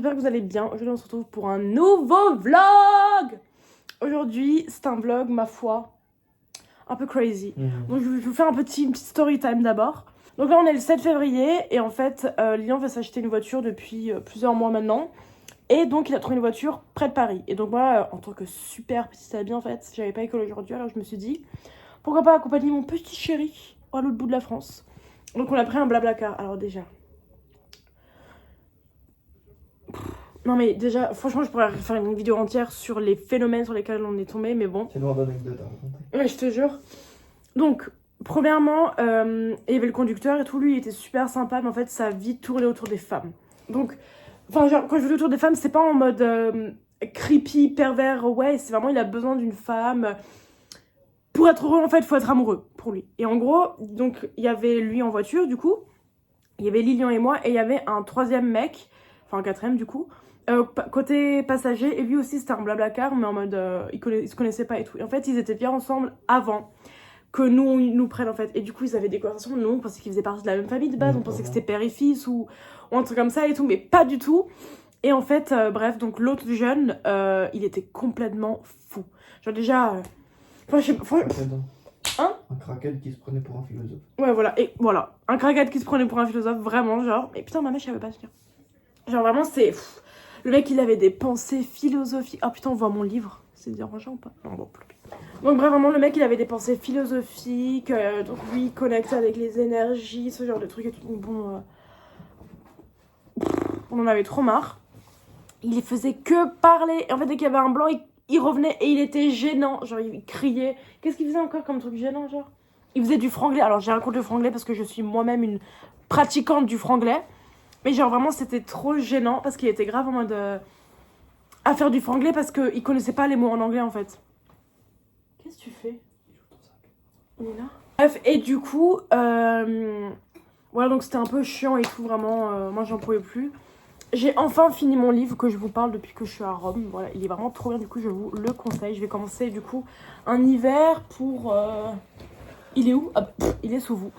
j'espère que vous allez bien. Aujourd'hui on se retrouve pour un nouveau vlog. Aujourd'hui c'est un vlog, ma foi, un peu crazy. Donc je vais vous faire une petite story time d'abord. Donc là on est le 7 février et en fait Lilian va s'acheter une voiture depuis plusieurs mois maintenant. Et donc il a trouvé une voiture près de Paris. Et donc moi en tant que super petite amie en fait, j'avais pas école aujourd'hui, alors je me suis dit pourquoi pas accompagner mon petit chéri à l'autre bout de la France. Donc on a pris un Blablacar. Alors déjà... Non mais déjà, franchement, je pourrais faire une vidéo entière sur les phénomènes sur lesquels on est tombé, mais bon. C'est loin d'anecdotes à raconter. Ouais, je te jure. Donc, premièrement, il y avait le conducteur et tout, lui, il était super sympa, mais en fait, sa vie tournait autour des femmes. Donc, enfin, genre, quand je dis autour des femmes, c'est pas en mode creepy, pervers, ouais, c'est vraiment, il a besoin d'une femme. Pour être heureux, en fait, il faut être amoureux, pour lui. Et en gros, donc, il y avait lui en voiture, du coup, il y avait Lilian et moi, et il y avait un troisième mec, enfin un quatrième, du coup, côté passager, et lui aussi c'était un Blablacar, mais en mode ils se connaissaient pas et tout. Et en fait, ils étaient bien ensemble avant que ils nous prennent en fait. Et du coup, ils avaient des conversations. Nous, on pensait qu'ils faisaient partie de la même famille de base, on pensait que c'était père et fils ou un truc comme ça et tout, mais pas du tout. Et en fait, bref, donc l'autre jeune, il était complètement fou. Genre déjà. Enfin, je sais pas. Hein? Un crackhead qui se prenait pour un philosophe. Ouais, voilà. Et voilà. Un crackhead qui se prenait pour un philosophe, vraiment, genre. Mais putain, ma mère, je savais pas se dire. Genre, vraiment, c'est. Le mec, il avait des pensées philosophiques. Oh putain, on voit mon livre. C'est dérangeant ou pas? Non, bon, plus. Donc, bref, vraiment, le mec, il avait des pensées philosophiques. Donc, lui, connecté avec les énergies, ce genre de trucs et tout. Donc, bon. On en avait trop marre. Il faisait que parler. Et en fait, dès qu'il y avait un blanc, il revenait et il était gênant. Genre, il criait. Qu'est-ce qu'il faisait encore comme truc gênant, genre? Il faisait du franglais. Alors, j'ai raconté le franglais parce que je suis moi-même une pratiquante du franglais. Mais genre vraiment c'était trop gênant parce qu'il était grave en mode à faire du franglais parce qu'il connaissait pas les mots en anglais en fait. Qu'est-ce que tu fais? On est là. Bref, et du coup, voilà, donc c'était un peu chiant et tout, vraiment, moi j'en pouvais plus. J'ai enfin fini mon livre que je vous parle depuis que je suis à Rome. Voilà, il est vraiment trop bien, du coup je vous le conseille. Je vais commencer du coup un hiver pour... Il est où? Ah, il est sous vous.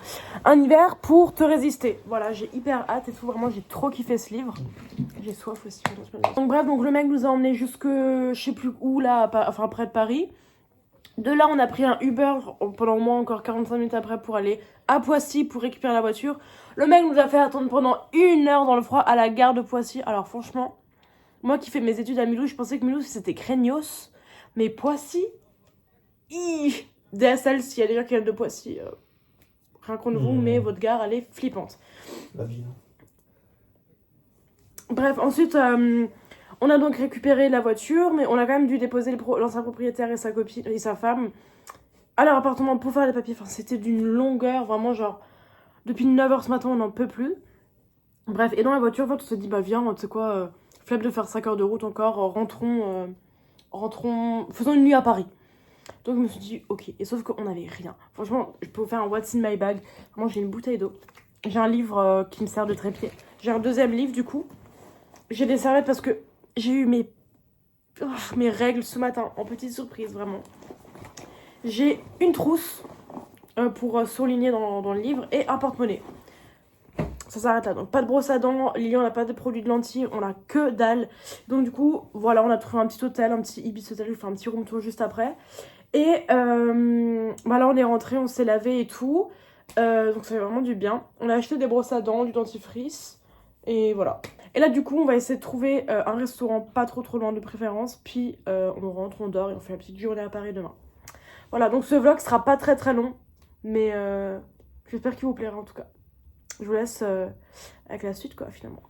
Un hiver pour te résister. Voilà, j'ai hyper hâte et tout. Vraiment, j'ai trop kiffé ce livre. J'ai soif aussi. Donc bref, donc le mec nous a emmenés jusque je sais plus où là, enfin près de Paris. De là, on a pris un Uber pendant au moins encore 45 minutes après pour aller à Poissy pour récupérer la voiture. Le mec nous a fait attendre pendant 1 heure dans le froid à la gare de Poissy. Alors franchement, moi qui fais mes études à Mulhouse, je pensais que Mulhouse c'était craignos. Mais Poissy, DSL, s'il y a des gens qui viennent de Poissy, rien contre vous, mais votre gare, elle est flippante. La vie. Bref, ensuite, on a donc récupéré la voiture, mais on a quand même dû déposer l'ancien propriétaire et sa copine et sa femme à leur appartement pour faire les papiers. Enfin, c'était d'une longueur, vraiment, genre, depuis 9h ce matin, on n'en peut plus. Bref, et dans la voiture, en fait, on se dit, bah viens, tu sais quoi, flemme de faire 5 heures de route encore, rentrons, faisons une nuit à Paris. Donc je me suis dit ok, et sauf qu'on avait rien. Franchement, je peux vous faire un what's in my bag. Moi j'ai une bouteille d'eau, j'ai un livre qui me sert de trépied, j'ai un deuxième livre du coup, j'ai des serviettes parce que j'ai eu mes règles ce matin, en petite surprise vraiment. J'ai une trousse pour surligner dans le livre et un porte-monnaie. Ça s'arrête là, donc pas de brosse à dents, Lilian n'a pas de produits de lentilles, on a que dalle. Donc du coup, voilà, on a trouvé un petit hôtel, un petit Ibis hôtel, je vais faire un petit room tour juste après. Et bah là on est rentré, on s'est lavé et tout, donc ça fait vraiment du bien. On a acheté des brosses à dents, du dentifrice, et voilà. Et là du coup on va essayer de trouver un restaurant pas trop loin de préférence, puis on rentre, on dort et on fait la petite journée à Paris demain. Voilà, donc ce vlog sera pas très long, mais j'espère qu'il vous plaira en tout cas. Je vous laisse avec la suite quoi finalement.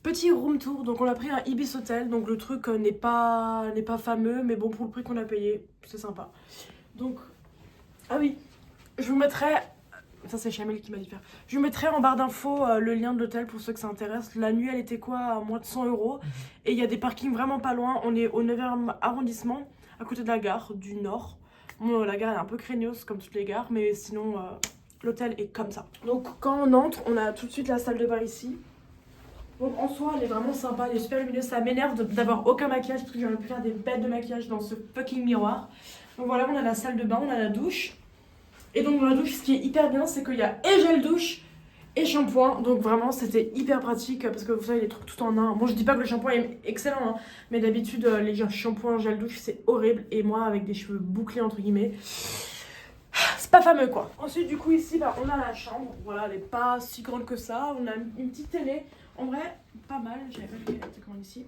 Petit room tour, donc on a pris un Ibis Hotel, donc le truc n'est pas fameux, mais bon pour le prix qu'on a payé, c'est sympa. Donc, ah oui, je vous mettrai, ça c'est Chamel qui m'a dit de faire, je vous mettrai en barre d'infos le lien de l'hôtel pour ceux que ça intéresse. La nuit elle était quoi, à moins de 100 €, et il y a des parkings vraiment pas loin, on est au 9e arrondissement, à côté de la gare du Nord. Bon, la gare elle est un peu craignos comme toutes les gares, mais sinon l'hôtel est comme ça. Donc quand on entre, on a tout de suite la salle de bain ici. Donc en soi, elle est vraiment sympa, elle est super lumineuse. Ça m'énerve d'avoir aucun maquillage parce que j'aurais pu faire des bêtes de maquillage dans ce fucking miroir. Donc voilà, on a la salle de bain, on a la douche. Et donc dans la douche, ce qui est hyper bien, c'est qu'il y a et gel douche et shampoing. Donc vraiment c'était hyper pratique parce que vous savez les trucs tout en un. Moi je dis pas que le shampoing est excellent hein, mais d'habitude les shampoings gel douche c'est horrible et moi avec des cheveux bouclés entre guillemets c'est pas fameux quoi. Ensuite du coup ici bah, on a la chambre, voilà elle est pas si grande que ça, on a une petite télé, en vrai pas mal, j'avais pas vu qu'elle était grande ici.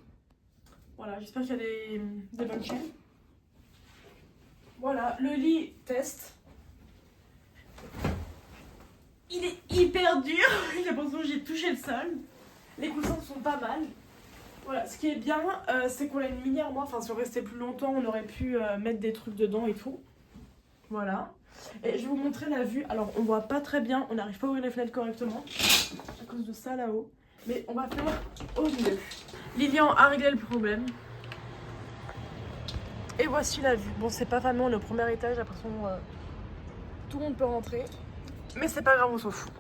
Voilà j'espère qu'il y a des bonnes chaînes. Voilà le lit test. Il est hyper dur, j'ai l'impression que j'ai touché le sol. Les coussins sont pas mal. Voilà, ce qui est bien, c'est qu'on a une mini armoire. Enfin, si on restait plus longtemps, on aurait pu mettre des trucs dedans et tout. Voilà. Et je vais vous montrer la vue. Alors, on voit pas très bien, on n'arrive pas à ouvrir les fenêtres correctement à cause de ça là-haut. Mais on va faire au mieux. Lilian a réglé le problème. Et voici la vue. Bon, c'est pas fameux, on est au premier étage, après tout le monde peut rentrer. Mais c'est pas grave, on s'en fout.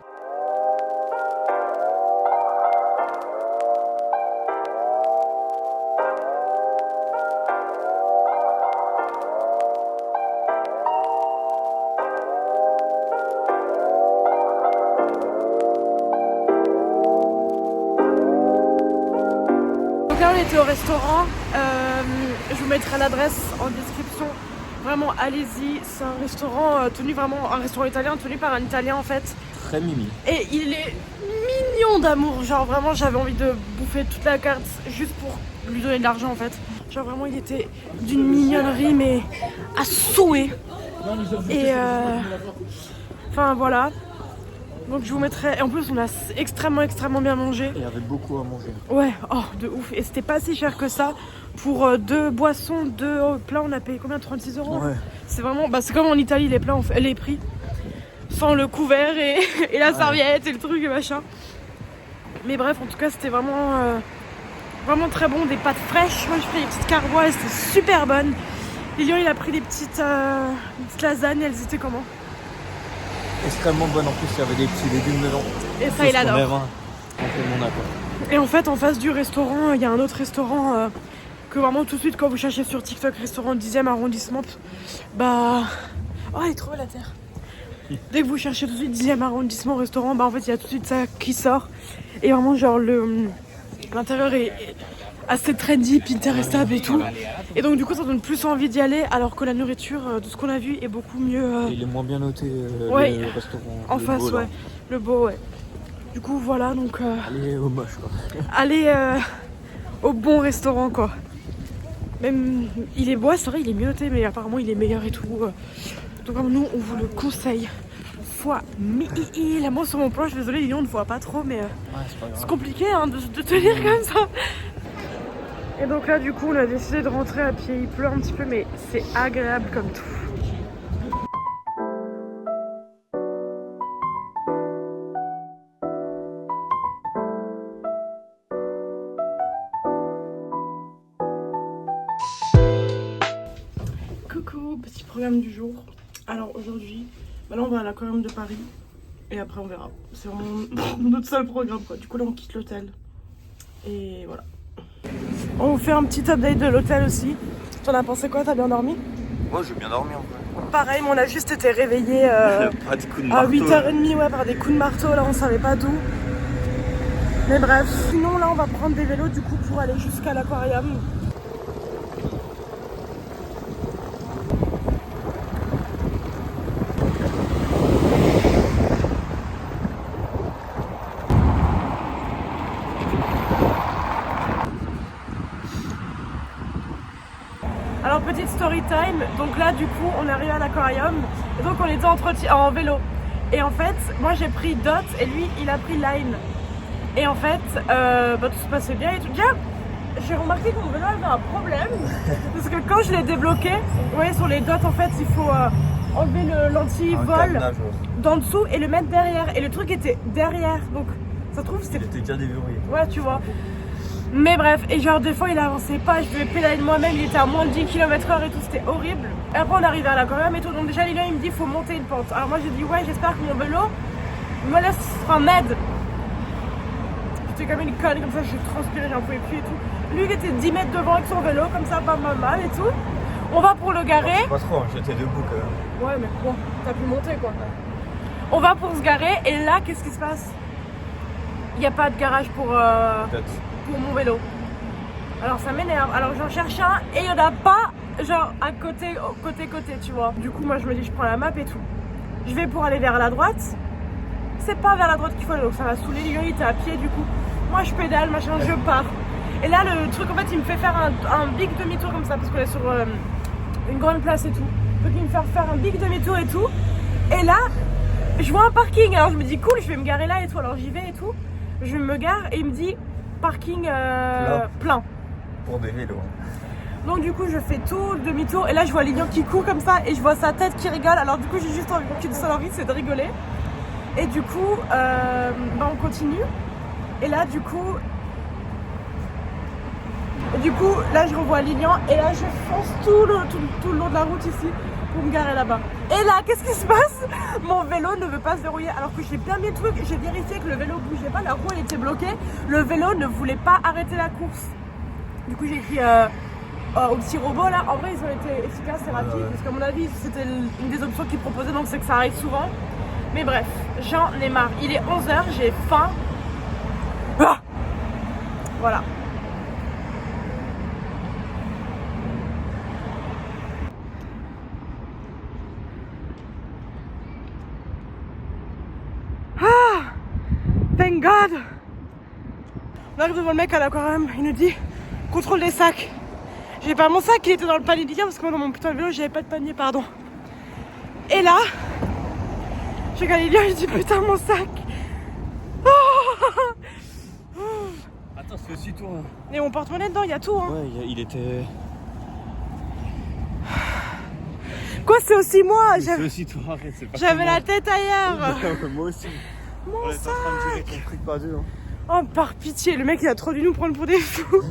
Donc là on était au restaurant, je vous mettrai l'adresse en description. Vraiment allez-y, c'est un restaurant un restaurant italien tenu par un italien en fait. Très mimi. Et il est mignon d'amour, genre vraiment j'avais envie de bouffer toute la carte juste pour lui donner de l'argent en fait. Genre vraiment il était d'une mignonnerie mais à souhait. Et enfin voilà. Donc je vous mettrai, et en plus on a extrêmement bien mangé. Il y avait beaucoup à manger. Ouais, oh de ouf, et c'était pas si cher que ça. Pour 2 boissons, 2 plats, on a payé combien? 36 €. Ouais. C'est vraiment, bah c'est comme en Italie, les plats, les prix. Sans le couvert et la serviette et le truc et machin. Mais bref, en tout cas, c'était vraiment très bon. Des pâtes fraîches. Moi, j'ai pris des petites carboises, c'était super bonne. Lilian, il a pris des petites lasagnes, elles étaient comment? Extrêmement bonne, en plus il y avait des petits légumes dedans. Et ça, il adore. On fait mon accord. Et en fait, en face du restaurant, il y a un autre restaurant que vraiment tout de suite, quand vous cherchez sur TikTok, restaurant 10e arrondissement, bah... Oh, elle est trop belle la terre. Dès que vous cherchez tout de suite 10e arrondissement restaurant, bah en fait, il y a tout de suite ça qui sort. Et vraiment, genre, l'intérieur est assez trendy, Pinterestable et tout. Et donc, du coup, ça donne plus envie d'y aller, alors que la nourriture, de ce qu'on a vu, est beaucoup mieux... Il est moins bien noté, ouais, le restaurant. en le face, beau, ouais. Le beau, ouais. Du coup, voilà, donc... Allez au moche, quoi. Allez au bon restaurant, quoi. Même, il est beau, c'est vrai, il est mieux noté, mais apparemment, il est meilleur et tout. Donc, nous, on vous le conseille. Fois 1000. Moi, sur mon plan, je suis désolée, Lilian, on ne voit pas trop, mais c'est compliqué hein, de tenir comme ça. Et donc là, du coup, on a décidé de rentrer à pied. Il pleut un petit peu, mais c'est agréable comme tout. Coucou, petit programme du jour. Alors aujourd'hui, là on va à l'aquarium de Paris et après on verra. C'est vraiment notre seul programme quoi. Du coup là on quitte l'hôtel et voilà. On vous fait un petit update de l'hôtel aussi. T'en as pensé quoi? T'as bien dormi? Moi j'ai bien dormi en vrai. Pareil, mais on a juste été réveillés Pas des coups de à marteau. 8h30 ouais, par des coups de marteau. Là on savait pas d'où. Mais bref, sinon là on va prendre des vélos du coup pour aller jusqu'à l'aquarium. Alors petite story time, donc là du coup on est arrivé à l'aquarium et donc on était en vélo. Et en fait moi j'ai pris Dot et lui il a pris Line. Et en fait tout se passait bien et tout. Déjà j'ai remarqué que mon vélo avait un problème parce que quand je l'ai débloqué, vous voyez sur les Dots en fait il faut enlever le l'anti-vol d'en dessous et le mettre derrière. Et le truc était derrière donc ça se trouve c'était... Il était déjà déverrouillé. Ouais tu vois. Mais bref, et genre des fois il avançait pas, je devais pédaler de moi-même, il était à moins de 10 km/h et tout, c'était horrible. Et après on arrivait à l'aquarium et tout, donc déjà Lilian il me dit faut monter une pente. Alors moi j'ai dit ouais j'espère que mon vélo me laisse, enfin m'aide. J'étais comme une conne, comme ça je transpirais, j'en pouvais plus et tout. Lui il était 10 mètres devant avec son vélo, comme ça pas mal et tout. On va pour le garer. Pas trop, j'étais debout quand même. Ouais mais bon, t'as pu monter quoi. On va pour se garer et là qu'est-ce qui se passe? il n'y a pas de garage pour mon vélo. Alors ça m'énerve. Alors j'en cherche un et il n'y en a pas genre à côté, tu vois. Du coup moi je me dis je prends la map et tout. Je vais pour aller vers la droite. C'est pas vers la droite qu'il faut aller, donc ça va saouler. Il était à pied du coup. Moi je pédale, machin, je pars. Et là le truc en fait il me fait faire un big demi-tour comme ça parce qu'on est sur une grande place et tout. Donc il me fait faire un big demi-tour et tout. Et là je vois un parking. Alors je me dis cool, je vais me garer là et tout. Alors j'y vais et tout. Je me gare et il me dit parking plein. Pour des vélos. Donc du coup je fais tout, demi-tour et là je vois Lilian qui court comme ça et je vois sa tête qui rigole. Alors du coup j'ai juste une seule envie, c'est de rigoler. Et du coup on continue. Et là du coup là je revois Lilian et là je fonce tout le long de la route ici pour me garer là-bas. Et là qu'est-ce qui se passe? Mon vélo ne veut pas se verrouiller alors que j'ai bien mis le truc. J'ai vérifié que le vélo bougeait pas, la roue elle était bloquée. Le vélo ne voulait pas arrêter la course. Du coup j'ai écrit au petit robot là, en vrai ils ont été efficaces et rapides parce qu'à mon avis c'était une des options qu'ils proposaient donc c'est que ça arrive souvent. Mais bref, j'en ai marre. Il est 11h, j'ai faim. Ah voilà. Ah thank God. On arrive devant le mec à l'aquarium, il nous dit contrôle des sacs. J'ai pas mon sac, il était dans le panier d'hier parce que moi dans mon putain de vélo j'avais pas de panier, pardon. Et là, je regarde Lilian et je dis putain mon sac. Oh Attends, c'est aussi toi. Et mon porte-monnaie dedans, il y a tout hein. Ouais, il était. Quoi c'est aussi moi? C'est aussi toi, arrête, c'est pas. J'avais la tête ailleurs. Moi aussi. Mon On est en sac. train de gérer ton truc par deux. Hein. Oh par pitié, le mec il a trop dû nous prendre pour des fous.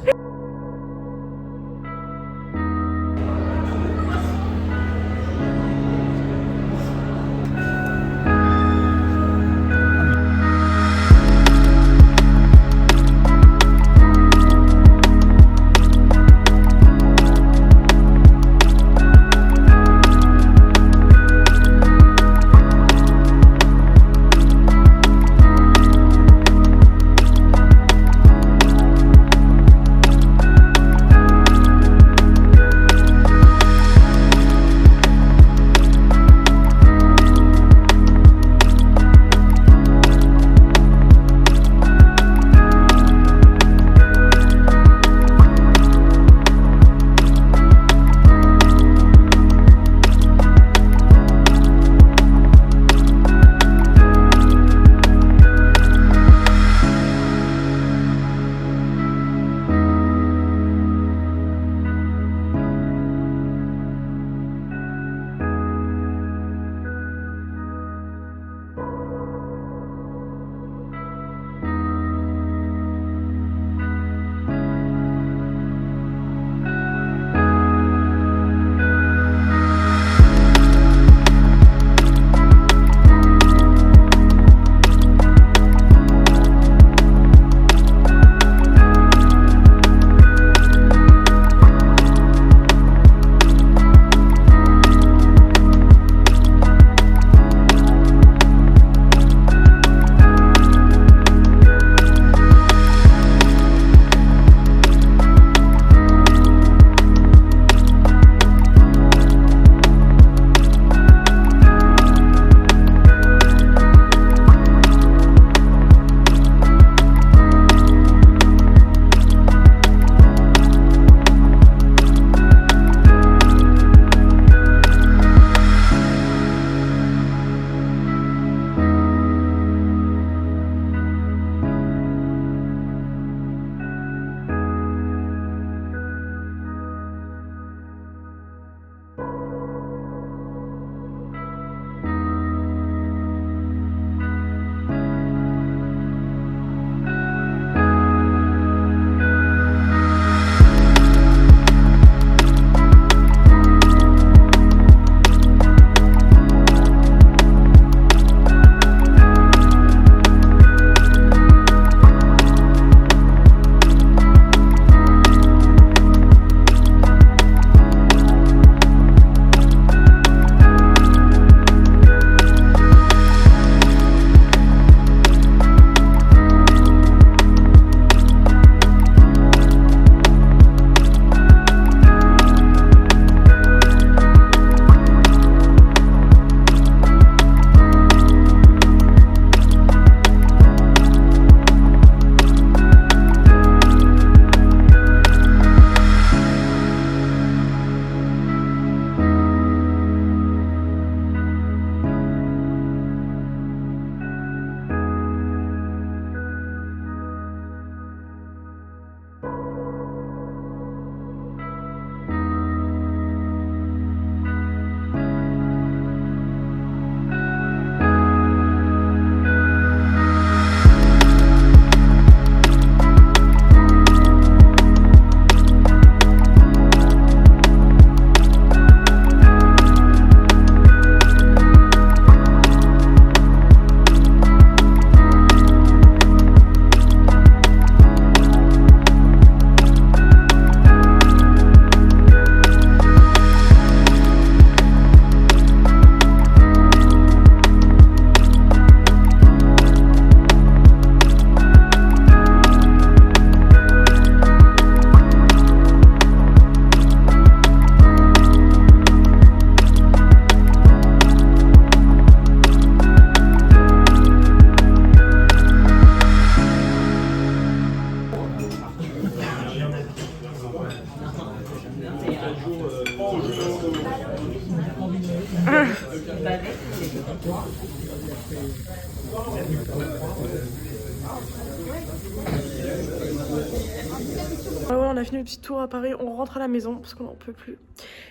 Ah ouais, on a fini le petit tour à Paris, on rentre à la maison parce qu'on n'en peut plus.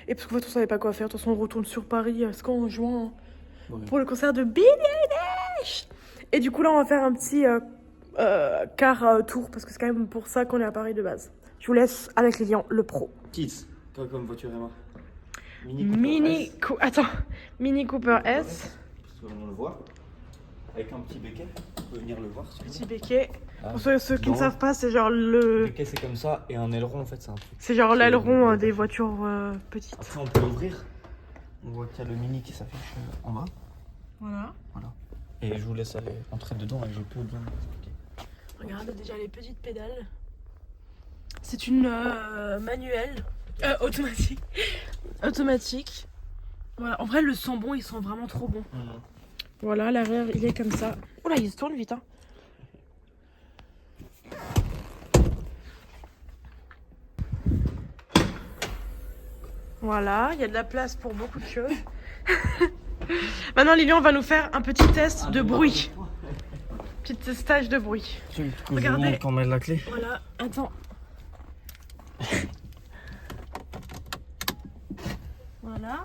Et parce qu'en fait on savait pas quoi faire, de toute façon on retourne sur Paris, c'est quand en juin, pour le concert de Billie Eilish. Et du coup là on va faire un petit car tour parce que c'est quand même pour ça qu'on est à Paris de base. Je vous laisse avec Lilian, le pro. Kids, toi comme voiture Emma. Mini Cooper S. Parce qu'on le voit. Avec un petit béquet, on peut venir le voir. Si Petit béquet. Ah. Pour ceux qui ne savent pas, c'est genre le... Le béquet c'est comme ça et un aileron en fait c'est un truc. C'est genre l'aileron des voitures petites. Après on peut l'ouvrir. On voit qu'il y a le mini qui s'affiche en bas. Voilà. Voilà. Et je vous laisse aller entrer dedans et je peux bien expliquer. Regardez déjà les petites pédales. C'est une manuelle. Automatique. Automatique. Voilà. En vrai, le sent bon, ils sont vraiment trop bons. Voilà, l'arrière, il est comme ça. Oula, il se tourne vite, hein. Voilà, il y a de la place pour beaucoup de choses. Maintenant, Lilian va nous faire un petit test de bruit. Petit testage de bruit. Regardez. Quand on met la clé. Voilà, attends. Voilà.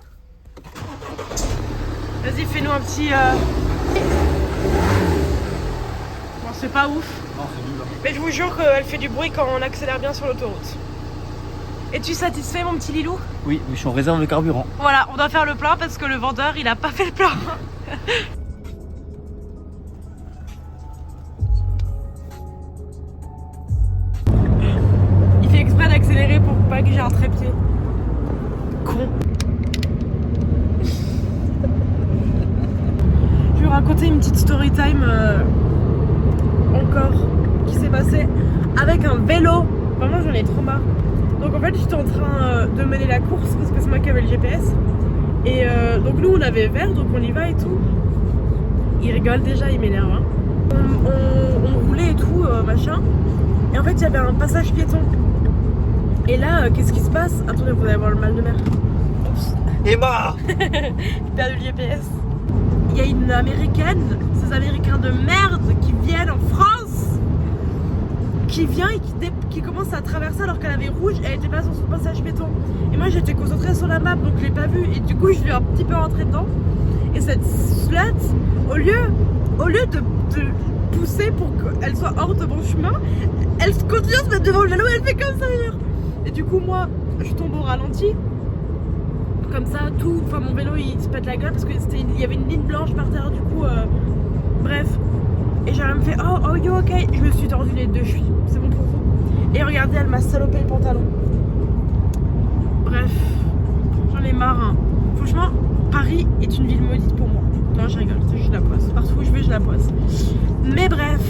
Vas-y, fais-nous un petit... Bon, c'est pas ouf. Non, c'est nul. Mais je vous jure qu'elle fait du bruit quand on accélère bien sur l'autoroute. Es-tu satisfait, mon petit Lilou? Oui, mais je suis en réserve de carburant. Voilà, on doit faire le plein parce que le vendeur, il a pas fait le plein. Il fait exprès d'accélérer pour pas que j'ai un trépied. Con. Je vais vous raconter une petite story time encore qui s'est passée avec un vélo. Vraiment, j'en ai trop marre. Donc en fait, j'étais en train de mener la course parce que c'est moi qui avais le GPS. Et donc nous, on avait vert, donc on y va et tout. Il rigole déjà, il m'énerve. Hein. On roulait et tout, machin. Et en fait, il y avait un passage piéton. Et là, qu'est-ce qui se passe? Attendez, vous allez avoir le mal de mer. Emma. J'ai perdu le GPS. Il y a une américaine, ces américains de merde qui viennent en France, qui vient et qui commence à traverser alors qu'elle avait rouge et elle était pas sur son passage piéton. Et moi j'étais concentrée sur la map donc je l'ai pas vue et du coup je lui ai un petit peu rentré dedans. Et cette slut, au lieu de pousser pour qu'elle soit hors de mon chemin, elle continue à se mettre devant le vélo et elle fait comme ça d'ailleurs. Et du coup moi je tombe au ralenti. Comme ça, mon vélo il se pète la gueule parce qu'il y avait une ligne blanche par terre, du coup, bref. Et j'ai me fait oh you ok, je me suis tordu les deux chevilles, c'est bon pour vous. Et regardez, elle m'a salopé le pantalon. Bref, j'en ai marre. Hein. Franchement, Paris est une ville maudite pour moi. Non, je rigole, je la poisse. Partout où je vais, je la poisse. Mais bref.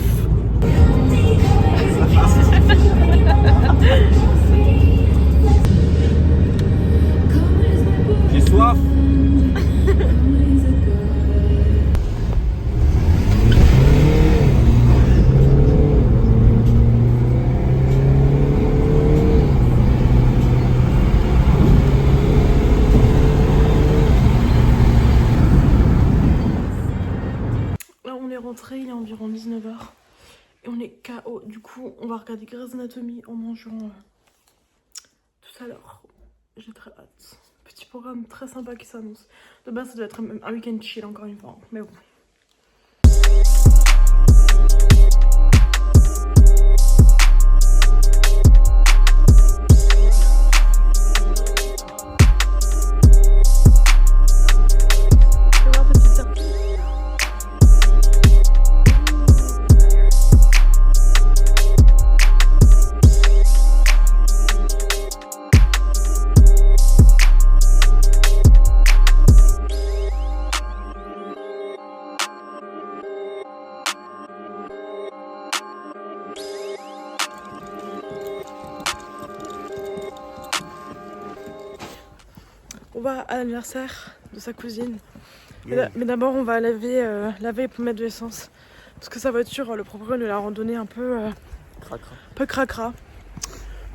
J'ai soif. Là, on est rentré, il est environ 19h. Et on est KO. Du coup, on va regarder Grey's Anatomy en mangeant tout à l'heure. J'ai très hâte. Petit programme très sympa qui s'annonce. De base, ça doit être un week-end chill encore une fois. Mais bon. On va à l'anniversaire de sa cousine. Mais d'abord, on va laver pour mettre de l'essence. Parce que sa voiture, le propriétaire nous l'a randonnée un peu cracra.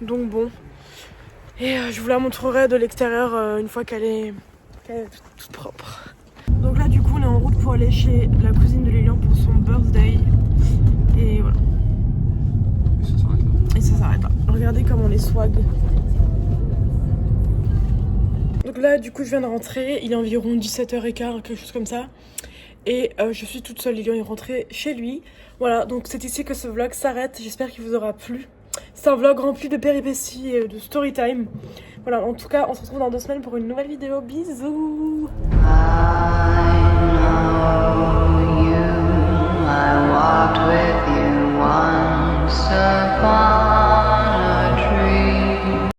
Donc bon. Et je vous la montrerai de l'extérieur une fois qu'elle est toute propre. Donc là, du coup, on on est en route pour aller chez la cousine de Lilian pour son birthday. Et voilà. Et ça s'arrête là. Et ça s'arrête là. Regardez comme on est swag. Donc là, du coup, je viens de rentrer. Il est environ 17h15, quelque chose comme ça. Et je suis toute seule. Lilian est rentré chez lui. Voilà, donc c'est ici que ce vlog s'arrête. J'espère qu'il vous aura plu. C'est un vlog rempli de péripéties et de story time. Voilà, en tout cas, on se retrouve dans 2 semaines pour une nouvelle vidéo. Bisous! I know you,